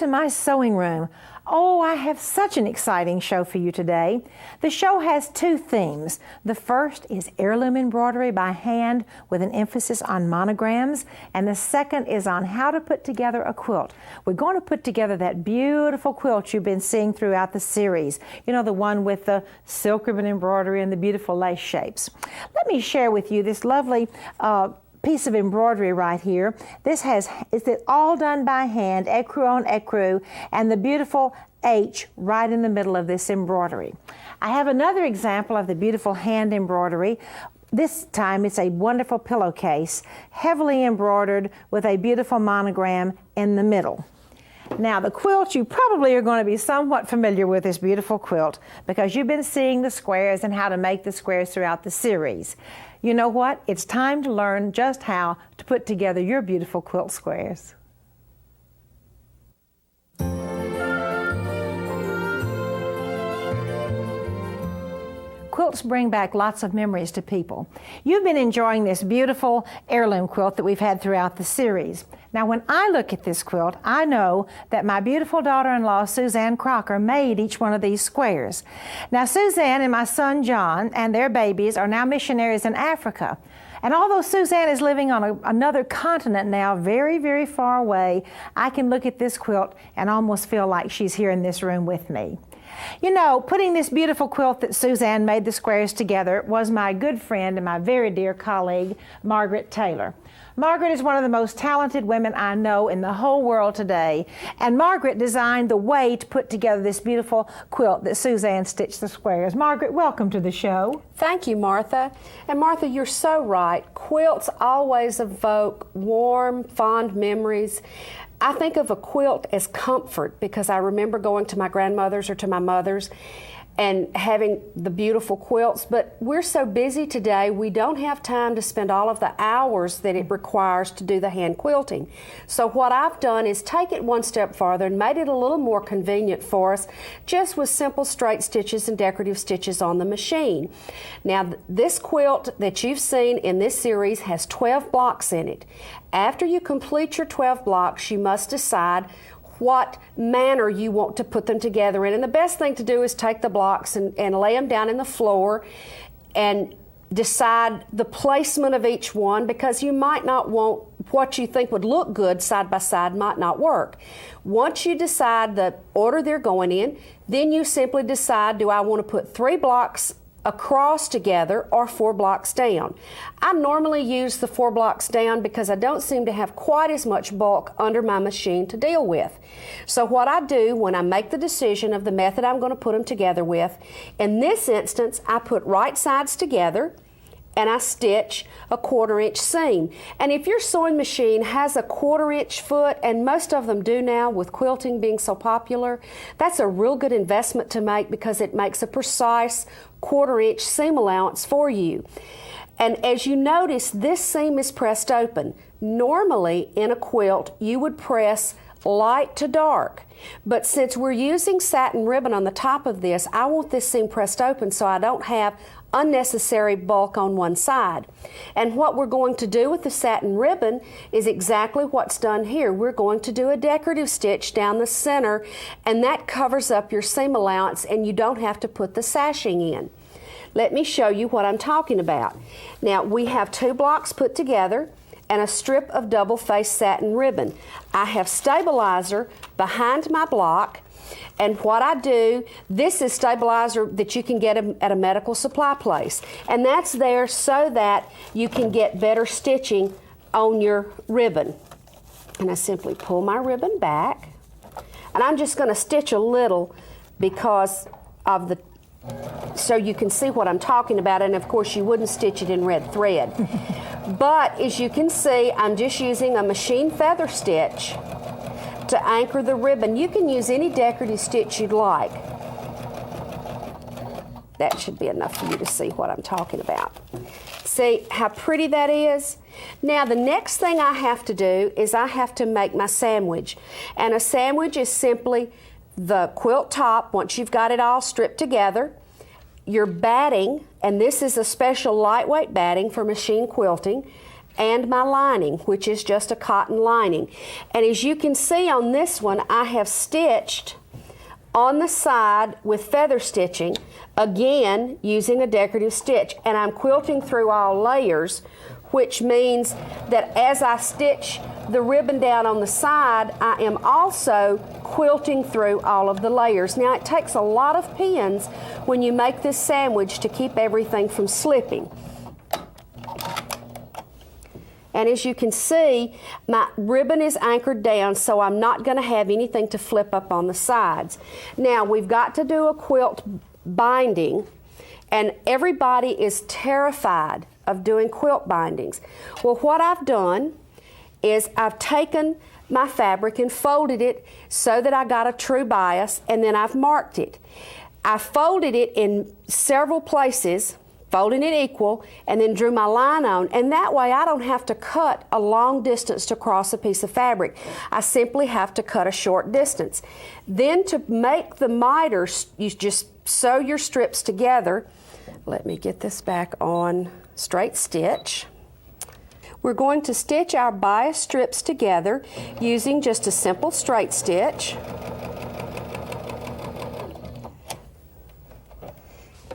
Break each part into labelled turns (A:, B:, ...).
A: to my sewing room. Oh, I have such an exciting show for you today. The show has two themes. The first is heirloom embroidery by hand with an emphasis on monograms, and the second is on how to put together a quilt. We're going to put together that beautiful quilt you've been seeing throughout the series. You know, the one with the silk ribbon embroidery and the beautiful lace shapes. Let me share with you this lovely piece of embroidery right here. This is all done by hand, ecru on ecru, and the beautiful H right in the middle of this embroidery. I have another example of the beautiful hand embroidery. This time it's a wonderful pillowcase, heavily embroidered with a beautiful monogram in the middle. Now the quilt, you probably are going to be somewhat familiar with this beautiful quilt because you've been seeing the squares and how to make the squares throughout the series. You know what? It's time to learn just how to put together your beautiful quilt squares. Quilts bring back lots of memories to people. You've been enjoying this beautiful heirloom quilt that we've had throughout the series. Now, when I look at this quilt, I know that my beautiful daughter-in-law, Suzanne Crocker, made each one of these squares. Now, Suzanne and my son, John, and their babies are now missionaries in Africa. And although Suzanne is living on another continent now, very, very far away, I can look at this quilt and almost feel like she's here in this room with me. You know, putting this beautiful quilt that Suzanne made the squares together was my good friend and my very dear colleague, Margaret Taylor. Margaret is one of the most talented women I know in the whole world today, and Margaret designed the way to put together this beautiful quilt that Suzanne stitched the squares. Margaret, welcome to the show.
B: Thank you, Martha. And Martha, you're so right. Quilts always evoke warm, fond memories. I think of a quilt as comfort because I remember going to my grandmother's or to my mother's and having the beautiful quilts, but we're so busy today we don't have time to spend all of the hours that it requires to do the hand quilting. So what I've done is take it one step farther and made it a little more convenient for us, just with simple straight stitches and decorative stitches on the machine. Now this quilt that you've seen in this series has 12 blocks in it. After you complete your 12 blocks, you must decide what manner you want to put them together in. And the best thing to do is take the blocks and lay them down in the floor and decide the placement of each one, because you might not want what you think would look good side by side might not work. Once you decide the order they're going in, then you simply decide, do I want to put 3 blocks across together or 4 blocks down. I normally use the 4 blocks down because I don't seem to have quite as much bulk under my machine to deal with. So what I do when I make the decision of the method I'm going to put them together with, in this instance I put right sides together and I stitch a 1/4 inch seam. And if your sewing machine has a 1/4 inch foot, and most of them do now with quilting being so popular, that's a real good investment to make because it makes a precise 1/4 inch seam allowance for you. And as you notice, this seam is pressed open. Normally in a quilt you would press light to dark, but since we're using satin ribbon on the top of this, I want this seam pressed open so I don't have unnecessary bulk on one side. And what we're going to do with the satin ribbon is exactly what's done here. We're going to do a decorative stitch down the center, and that covers up your seam allowance and you don't have to put the sashing in. Let me show you what I'm talking about. Now we have 2 blocks put together and a strip of double-faced satin ribbon. I have stabilizer behind my block, and what I do, this is stabilizer that you can get at a medical supply place, and that's there so that you can get better stitching on your ribbon. And I simply pull my ribbon back, and I'm just going to stitch a little because of the so you can see what I'm talking about, and of course you wouldn't stitch it in red thread. But as you can see, I'm just using a machine feather stitch to anchor the ribbon. You can use any decorative stitch you'd like. That should be enough for you to see what I'm talking about. See how pretty that is? Now the next thing I have to do is I have to make my sandwich. And a sandwich is simply the quilt top, once you've got it all stripped together, your batting, and this is a special lightweight batting for machine quilting, and my lining, which is just a cotton lining. And as you can see on this one, I have stitched on the side with feather stitching, again using a decorative stitch, and I'm quilting through all layers, which means that as I stitch the ribbon down on the side, I am also quilting through all of the layers. Now it takes a lot of pins when you make this sandwich to keep everything from slipping. And as you can see, my ribbon is anchored down, so I'm not going to have anything to flip up on the sides. Now, we've got to do a quilt binding, and everybody is terrified of doing quilt bindings. Well, what I've done is I've taken my fabric and folded it so that I got a true bias, and then I've marked it. I folded it in several places, folding it equal, and then drew my line on, and that way I don't have to cut a long distance to cross a piece of fabric. I simply have to cut a short distance. Then to make the miter, you just sew your strips together. Let me get this back on straight stitch. We're going to stitch our bias strips together using just a simple straight stitch.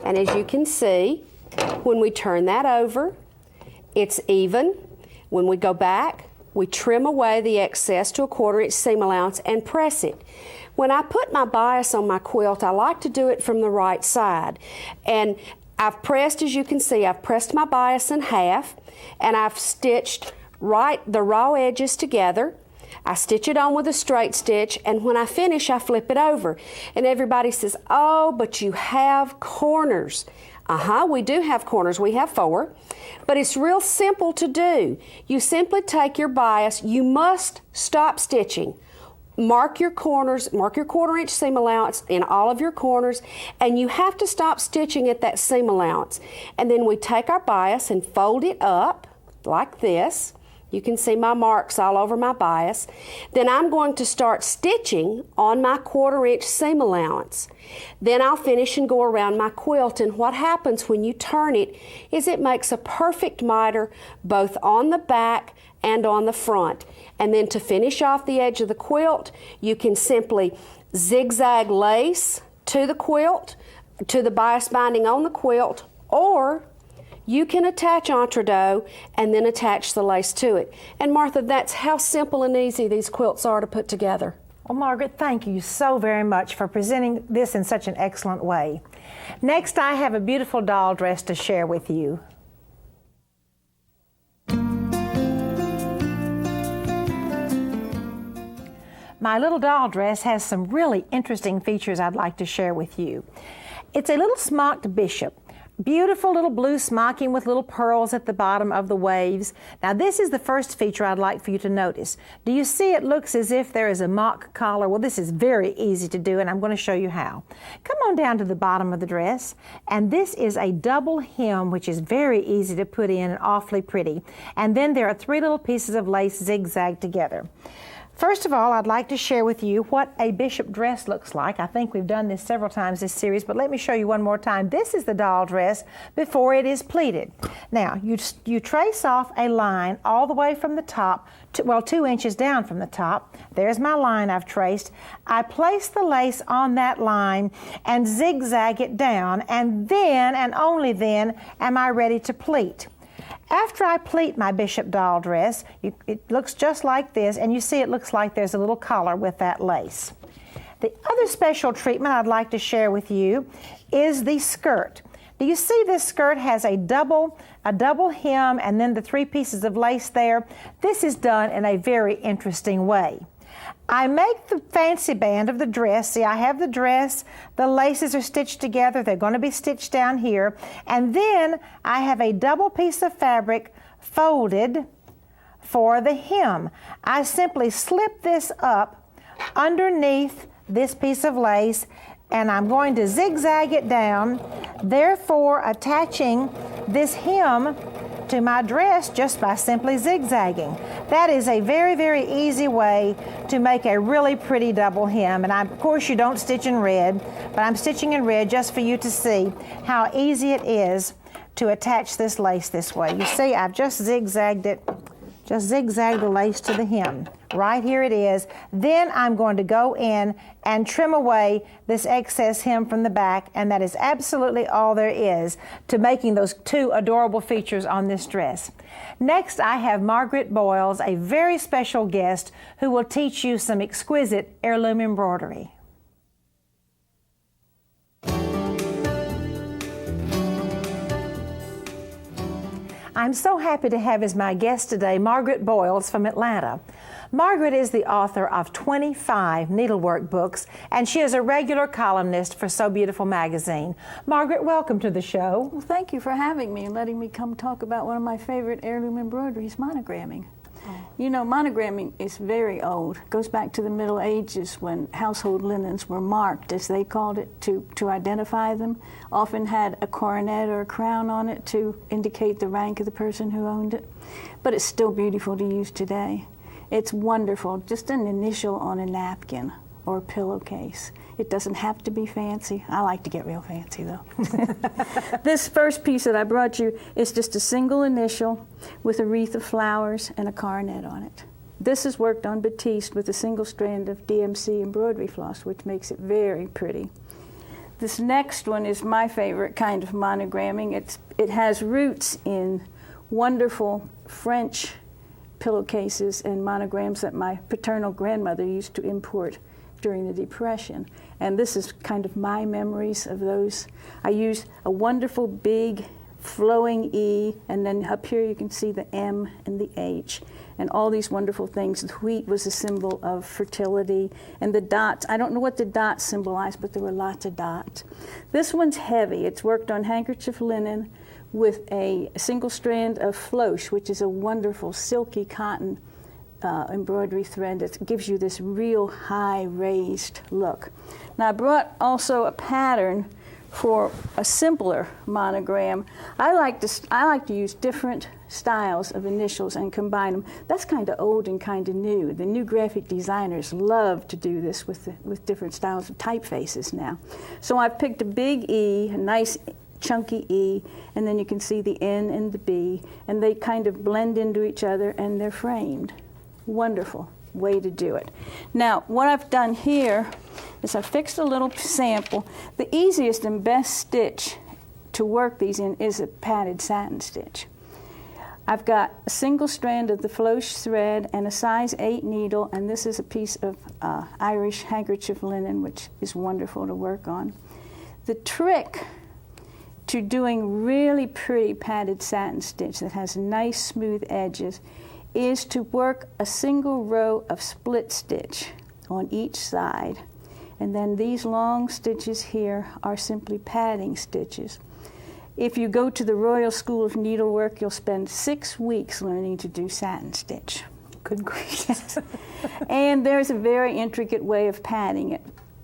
B: And as you can see, when we turn that over, it's even. When we go back, we trim away the excess to a 1/4 inch seam allowance and press it. When I put my bias on my quilt, I like to do it from the right side. And I've pressed, as you can see, I've pressed my bias in half, and I've stitched the raw edges together. I stitch it on with a straight stitch, and when I finish, I flip it over. And everybody says, "Oh, but you have corners." We do have corners. We have 4, but it's real simple to do. You simply take your bias. You must stop stitching. Mark your corners, mark your 1/4 inch seam allowance in all of your corners, and you have to stop stitching at that seam allowance. And then we take our bias and fold it up like this. You can see my marks all over my bias. Then I'm going to start stitching on my 1/4 inch seam allowance. Then I'll finish and go around my quilt, and what happens when you turn it is it makes a perfect miter both on the back and on the front. And then to finish off the edge of the quilt, you can simply zigzag lace to the quilt, to the bias binding on the quilt, or you can attach entredeaux and then attach the lace to it. And Martha, that's how simple and easy these quilts are to put together.
A: Well, Margaret, thank you so very much for presenting this in such an excellent way. Next, I have a beautiful doll dress to share with you. My little doll dress has some really interesting features I'd like to share with you. It's a little smocked bishop. Beautiful little blue smocking with little pearls at the bottom of the waves. Now this is the first feature I'd like for you to notice. Do you see it looks as if there is a mock collar? Well, this is very easy to do, and I'm going to show you how. Come on down to the bottom of the dress, and this is a double hem, which is very easy to put in and awfully pretty. And then there are 3 little pieces of lace zigzagged together. First of all, I'd like to share with you what a bishop dress looks like. I think we've done this several times this series, but let me show you one more time. This is the doll dress before it is pleated. Now, you trace off a line all the way from the top, 2 inches down from the top. There's my line I've traced. I place the lace on that line and zigzag it down, and then, and only then, am I ready to pleat. After I pleat my bishop doll dress, it looks just like this, and you see it looks like there's a little collar with that lace. The other special treatment I'd like to share with you is the skirt. Do you see this skirt has a double hem and then the 3 pieces of lace there? This is done in a very interesting way. I make the fancy band of the dress. See, I have the dress, the laces are stitched together, they're going to be stitched down here, and then I have a double piece of fabric folded for the hem. I simply slip this up underneath this piece of lace, and I'm going to zigzag it down, therefore attaching this hem to my dress just by simply zigzagging. That is a very, very easy way to make a really pretty double hem. And of course you don't stitch in red, but I'm stitching in red just for you to see how easy it is to attach this lace this way. You see, I've just zigzagged it, just zigzagged the lace to the hem. Right here it is. Then I'm going to go in and trim away this excess hem from the back, and that is absolutely all there is to making those two adorable features on this dress. Next, I have Margaret Boyles, a very special guest who will teach you some exquisite heirloom embroidery. I'm so happy to have as my guest today Margaret Boyles from Atlanta. Margaret is the author of 25 needlework books, and she is a regular columnist for So Beautiful magazine. Margaret, welcome to the show.
C: Well, thank you for having me and letting me come talk about one of my favorite heirloom embroideries, monogramming. You know, monogramming is very old. It goes back to the Middle Ages when household linens were marked, as they called it, to identify them. Often had a coronet or a crown on it to indicate the rank of the person who owned it. But it's still beautiful to use today. It's wonderful, just an initial on a napkin or a pillowcase. It doesn't have to be fancy. I like to get real fancy, though. This first piece that I brought you is just a single initial with a wreath of flowers and a coronet on it. This is worked on batiste with a single strand of DMC embroidery floss, which makes it very pretty. This next one is my favorite kind of monogramming. It has roots in wonderful French pillowcases and monograms that my paternal grandmother used to import during the Depression. And this is kind of my memories of those. I use a wonderful big flowing E, and then up here you can see the M and the H and all these wonderful things. The wheat was a symbol of fertility, and the dots, I don't know what the dots symbolize, but there were lots of dots. This one's heavy. It's worked on handkerchief linen with a single strand of floche, which is a wonderful silky cotton embroidery thread that gives you this real high raised look. Now I brought also a pattern for a simpler monogram. I like to use different styles of initials and combine them. That's kind of old and kind of new. The new graphic designers love to do this with different styles of typefaces now. So I've picked a big E, a nice chunky E, and then you can see the N and the B, and they kind of blend into each other and they're framed. Wonderful way to do it. Now, what I've done here is I've fixed a little sample. The easiest and best stitch to work these in is a padded satin stitch. I've got a single strand of the floche thread and a size 8 needle, and this is a piece of Irish handkerchief linen, which is wonderful to work on. The trick to doing really pretty padded satin stitch that has nice smooth edges is to work a single row of split stitch on each side. And then these long stitches here are simply padding stitches. If you go to the Royal School of Needlework, you'll spend 6 weeks learning to do satin stitch.
A: Good gracious.
C: And there's a very intricate way of padding it.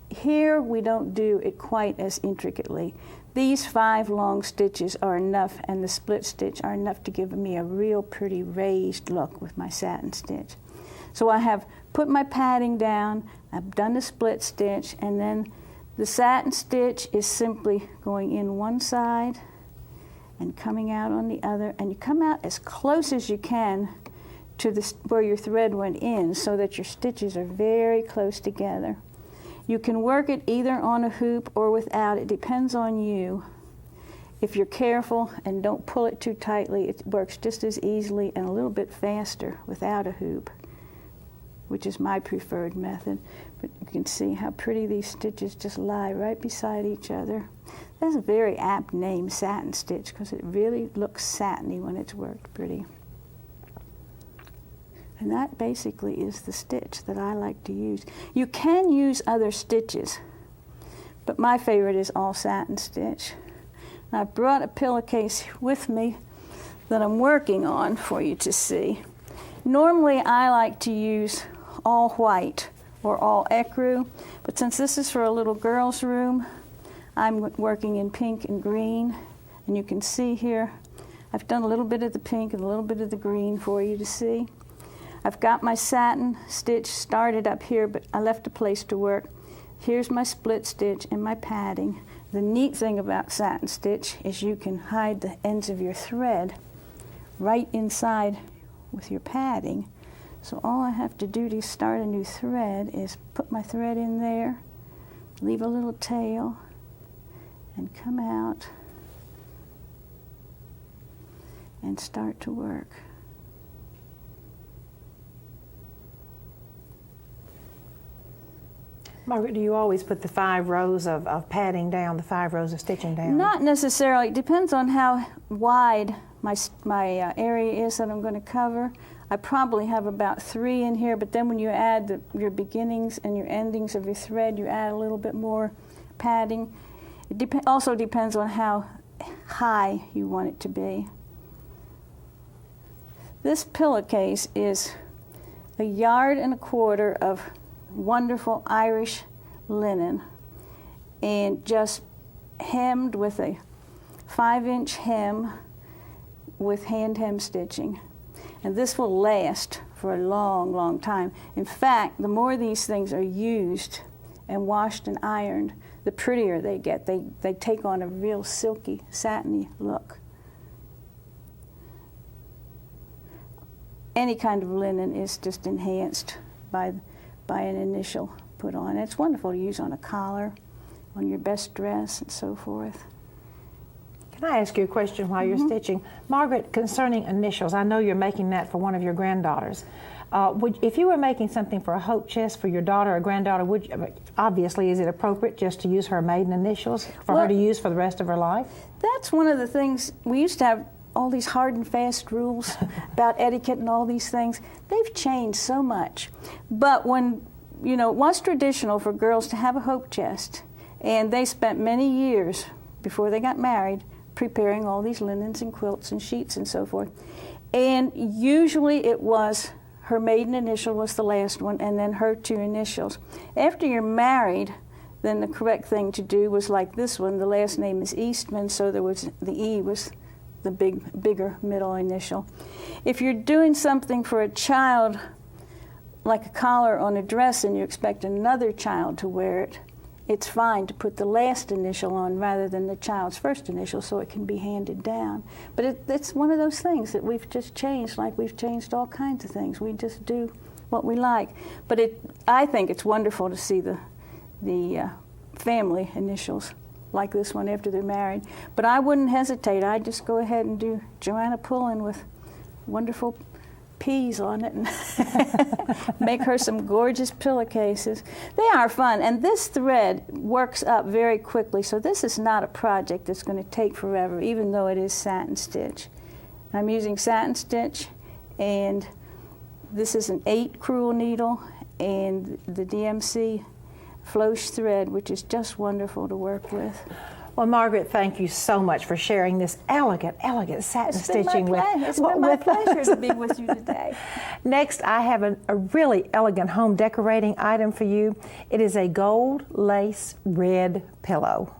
C: Here we don't do it quite as intricately. These 5 long stitches are enough, and the split stitch are enough to give me a real pretty raised look with my satin stitch. So I have put my padding down, I've done the split stitch, and then the satin stitch is simply going in one side and coming out on the other, and you come out as close as you can to where your thread went in so that your stitches are very close together. You can work it either on a hoop or without. It depends on you. If you're careful and don't pull it too tightly, it works just as easily and a little bit faster without a hoop, which is my preferred method. But you can see how pretty these stitches just lie right beside each other. That's a very apt name, satin stitch, because it really looks satiny when it's worked pretty. And that basically is the stitch that I like to use. You can use other stitches, but my favorite is all satin stitch. And I brought a pillowcase with me that I'm working on for you to see. Normally I like to use all white or all ecru, but since this is for a little girl's room, I'm working in pink and green. And you can see here, I've done a little bit of the pink and a little bit of the green for you to see. I've got my satin stitch started up here, but I left a place to work. Here's my split stitch and my padding. The neat thing about satin stitch is you can hide the ends of your thread right inside with your padding. So all I have to do to start a new thread is put my thread in there, leave a little tail, and come out and start to work.
A: Margaret, do you always put the 5 rows of padding down, the 5 rows of stitching down?
C: Not necessarily. It depends on how wide my area is that I'm going to cover. I probably have about 3 in here, but then when you add your beginnings and your endings of your thread, you add a little bit more padding. It also depends on how high you want it to be. This pillowcase is 1.25 yards of wonderful Irish linen and just hemmed with a 5-inch hem with hand hem stitching. And this will last for a long, long time. In fact, the more these things are used and washed and ironed, the prettier they get. They take on a real silky, satiny look. Any kind of linen is just enhanced by an initial put on. It's wonderful to use on a collar, on your best dress, and so forth.
A: Can I ask you a question while you're stitching? Margaret, concerning initials, I know you're making that for one of your granddaughters. If you were making something for a hope chest for your daughter or granddaughter, obviously, is it appropriate just to use her maiden initials for her to use for the rest of her life?
C: That's one of the things. We used to have all these hard and fast rules about etiquette and all these things. They've changed so much. But when, it was traditional for girls to have a hope chest, and they spent many years before they got married preparing all these linens and quilts and sheets and so forth. And usually it was her maiden initial was the last one, and then her 2 initials. After you're married, then the correct thing to do was like this one. The last name is Eastman, so the E was the bigger middle initial. If you're doing something for a child, like a collar on a dress, and you expect another child to wear it, it's fine to put the last initial on rather than the child's first initial so it can be handed down. But it's one of those things that we've just changed, like we've changed all kinds of things. We just do what we like. But I think it's wonderful to see the family initials like this one after they're married. But I wouldn't hesitate. I'd just go ahead and do Joanna Pullen with wonderful P's on it and make her some gorgeous pillowcases. They are fun, and this thread works up very quickly, so this is not a project that's going to take forever, even though it is satin stitch. I'm using satin stitch, and this is an 8 crewel needle and the DMC floche thread, which is just wonderful to work with.
A: Well, Margaret, thank you so much for sharing this elegant satin stitching with us.
C: It's been my pleasure to be with you today.
A: Next, I have a really elegant home decorating item for you. It is a gold lace red pillow.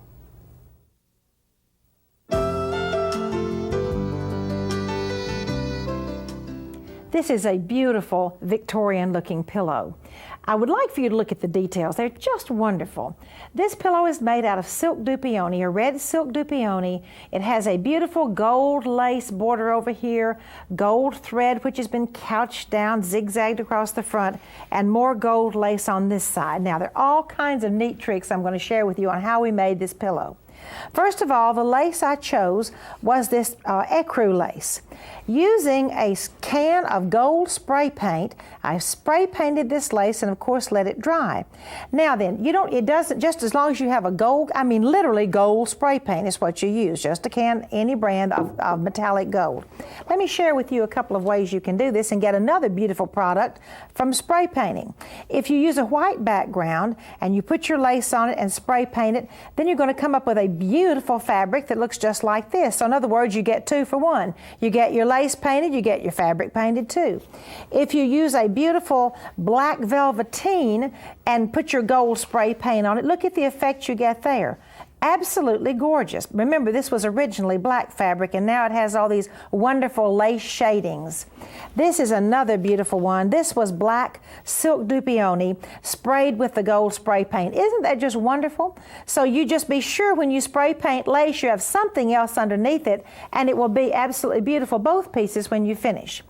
A: This is a beautiful Victorian-looking pillow. I would like for you to look at the details. They're just wonderful. This pillow is made out of silk dupioni, a red silk dupioni. It has a beautiful gold lace border over here, gold thread which has been couched down, zigzagged across the front, and more gold lace on this side. Now, there are all kinds of neat tricks I'm going to share with you on how we made this pillow. First of all, the lace I chose was this ecru lace. Using a can of gold spray paint, I spray painted this lace and of course let it dry. Now then, it doesn't, just as long as you have a literally gold spray paint is what you use, just a can, any brand of metallic gold. Let me share with you a couple of ways you can do this and get another beautiful product from spray painting. If you use a white background and you put your lace on it and spray paint it, then you're going to come up with a beautiful fabric that looks just like this. So in other words, you get 2 for 1. You get your lace painted, you get your fabric painted too. If you use a beautiful black velveteen and put your gold spray paint on it, look at the effect you get there. Absolutely gorgeous. Remember, this was originally black fabric, and now it has all these wonderful lace shadings. This is another beautiful one. This was black silk dupioni sprayed with the gold spray paint. Isn't that just wonderful? So you just be sure when you spray paint lace, you have something else underneath it, and it will be absolutely beautiful, both pieces, when you finish.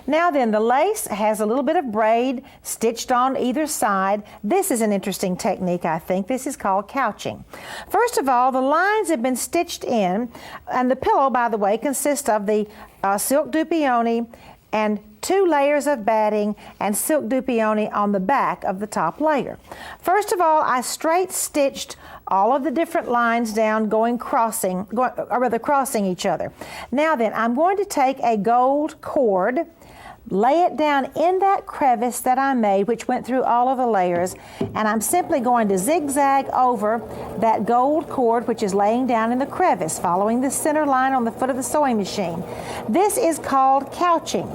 A: Now then, the lace has a little bit of braid stitched on either side. This is an interesting technique, I think. This is called couching. First of all, the lines have been stitched in, and the pillow, by the way, consists of the silk dupioni and 2 layers of batting and silk dupioni on the back of the top layer. First of all, I straight stitched all of the different lines down crossing each other. Now then, I'm going to take a gold cord, lay it down in that crevice that I made, which went through all of the layers, and I'm simply going to zigzag over that gold cord, which is laying down in the crevice, following the center line on the foot of the sewing machine. This is called couching.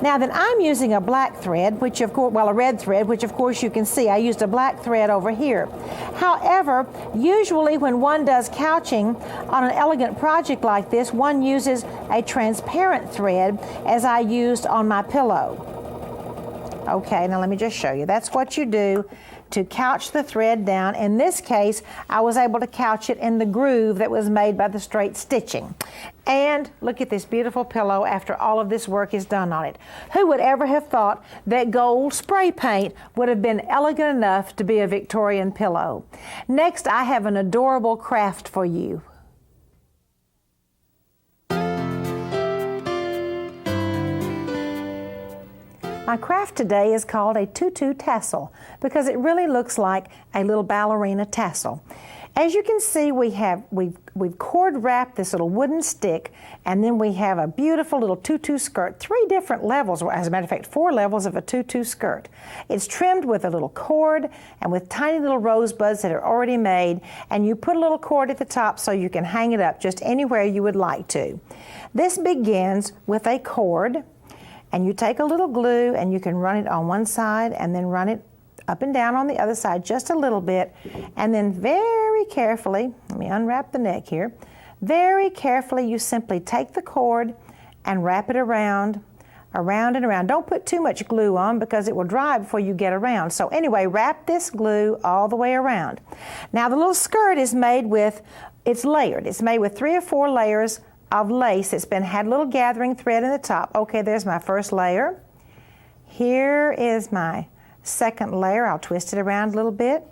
A: Now then, I'm using a black thread, which of course, well, a red thread, which of course you can see. I used a black thread over here. However, usually when one does couching on an elegant project like this, one uses a transparent thread, as I used on my pillow. Okay, now let me just show you. That's what you do to couch the thread down. In this case, I was able to couch it in the groove that was made by the straight stitching. And look at this beautiful pillow after all of this work is done on it. Who would ever have thought that gold spray paint would have been elegant enough to be a Victorian pillow? Next, I have an adorable craft for you. My craft today is called a tutu tassel because it really looks like a little ballerina tassel. As you can see, we've cord wrapped this little wooden stick, and then we have a beautiful little tutu skirt, 3 different levels, or as a matter of fact, 4 levels of a tutu skirt. It's trimmed with a little cord and with tiny little rosebuds that are already made, and you put a little cord at the top so you can hang it up just anywhere you would like to. This begins with a cord, and you take a little glue and you can run it on one side and then run it up and down on the other side just a little bit, and then very carefully, let me unwrap the neck here, very carefully you simply take the cord and wrap it around and around. Don't put too much glue on because it will dry before you get around. So anyway, wrap this glue all the way around. Now the little skirt is made with, it's layered. It's made with 3 or 4 layers of lace. It's had a little gathering thread in the top. Okay, there's my first layer. Here is my second layer. I'll twist it around a little bit.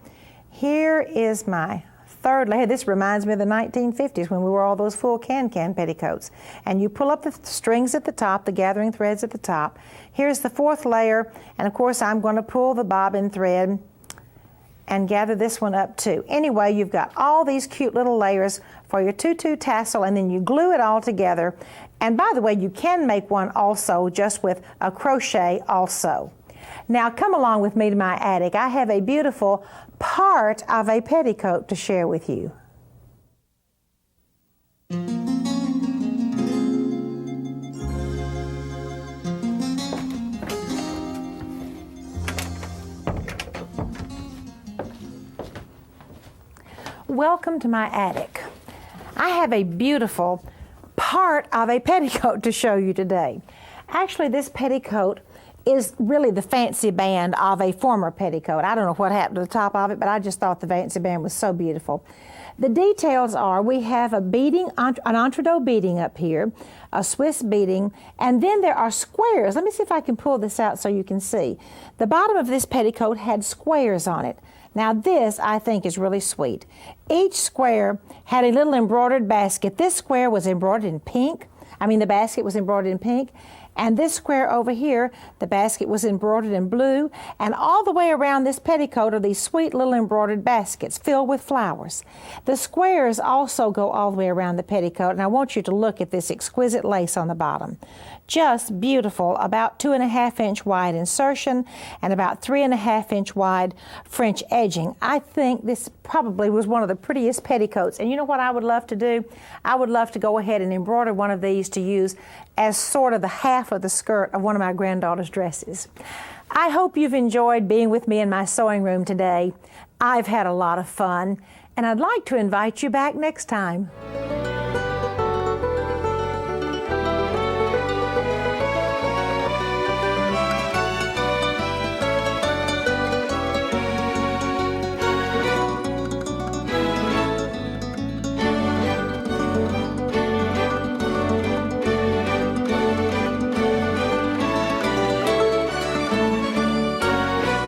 A: Here is my third layer. This reminds me of the 1950s when we wore all those full can-can petticoats. And you pull up the strings at the top, the gathering threads at the top. Here's the 4th layer, and of course I'm going to pull the bobbin thread and gather this one up too. Anyway, you've got all these cute little layers for your tutu tassel, and then you glue it all together. And by the way, you can make one also just with a crochet also. Now come along with me to my attic. I have a beautiful part of a petticoat to share with you. Welcome to my attic. I have a beautiful part of a petticoat to show you today. Actually, this petticoat is really the fancy band of a former petticoat. I don't know what happened to the top of it, but I just thought the fancy band was so beautiful. The details are we have a beading, an entredot beading up here, a Swiss beading, and then there are squares. Let me see if I can pull this out so you can see. The bottom of this petticoat had squares on it. Now this, I think, is really sweet. Each square had a little embroidered basket. This square was embroidered in pink. The basket was embroidered in pink. And this square over here, the basket was embroidered in blue. And all the way around this petticoat are these sweet little embroidered baskets filled with flowers. The squares also go all the way around the petticoat. And I want you to look at this exquisite lace on the bottom. Just beautiful, about 2.5-inch wide insertion and about 3.5-inch wide French edging. I think this probably was one of the prettiest petticoats. And you know what I would love to do? I would love to go ahead and embroider one of these to use as sort of the half of the skirt of one of my granddaughter's dresses. I hope you've enjoyed being with me in my sewing room today. I've had a lot of fun. and I'd like to invite you back next time.